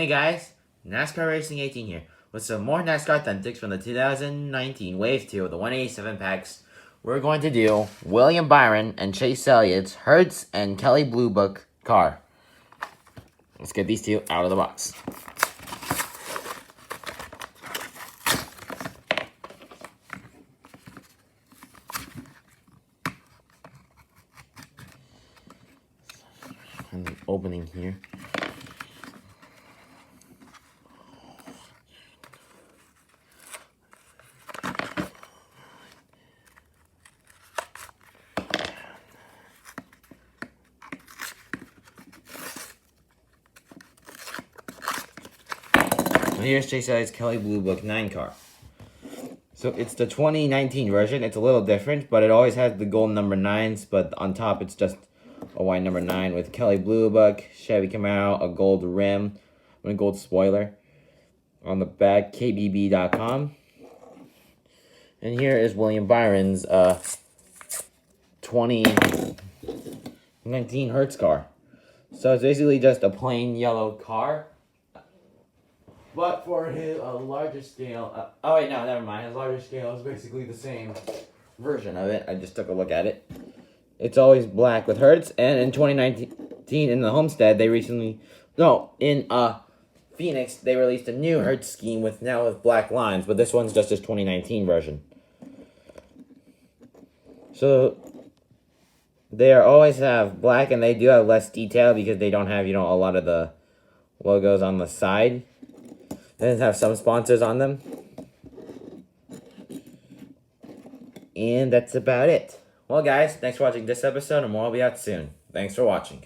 Hey guys, NASCAR Racing 18 here with some more NASCAR Authentics from the 2019 Wave 2 of the 187 packs. We're going to do William Byron and Chase Elliott's Hertz and Kelley Blue Book car. Let's get these two out of the box. And the opening here. Here's Chase Elliott's Kelley Blue Book 9 car. So it's the 2019 version. It's a little different, but it always has the gold number 9s, but on top it's just a white number 9 with Kelley Blue Book, Chevy Camaro, a gold rim, and a gold spoiler. On the back, kbb.com. And here is William Byron's 2019 Hertz car. So it's basically just a plain yellow car. But for his larger scale, oh wait, no, never mind. His larger scale is basically the same version of it. I just took a look at it. It's always black with Hertz, and in 2019, in the Homestead, they recently, no, in Phoenix, they released a new Hertz scheme with black lines, but this one's just his 2019 version. So they always have black, and they do have less detail because they don't have, a lot of the logos on the side. They have some sponsors on them. And that's about it. Well, guys, thanks for watching this episode, and more will be out soon. Thanks for watching.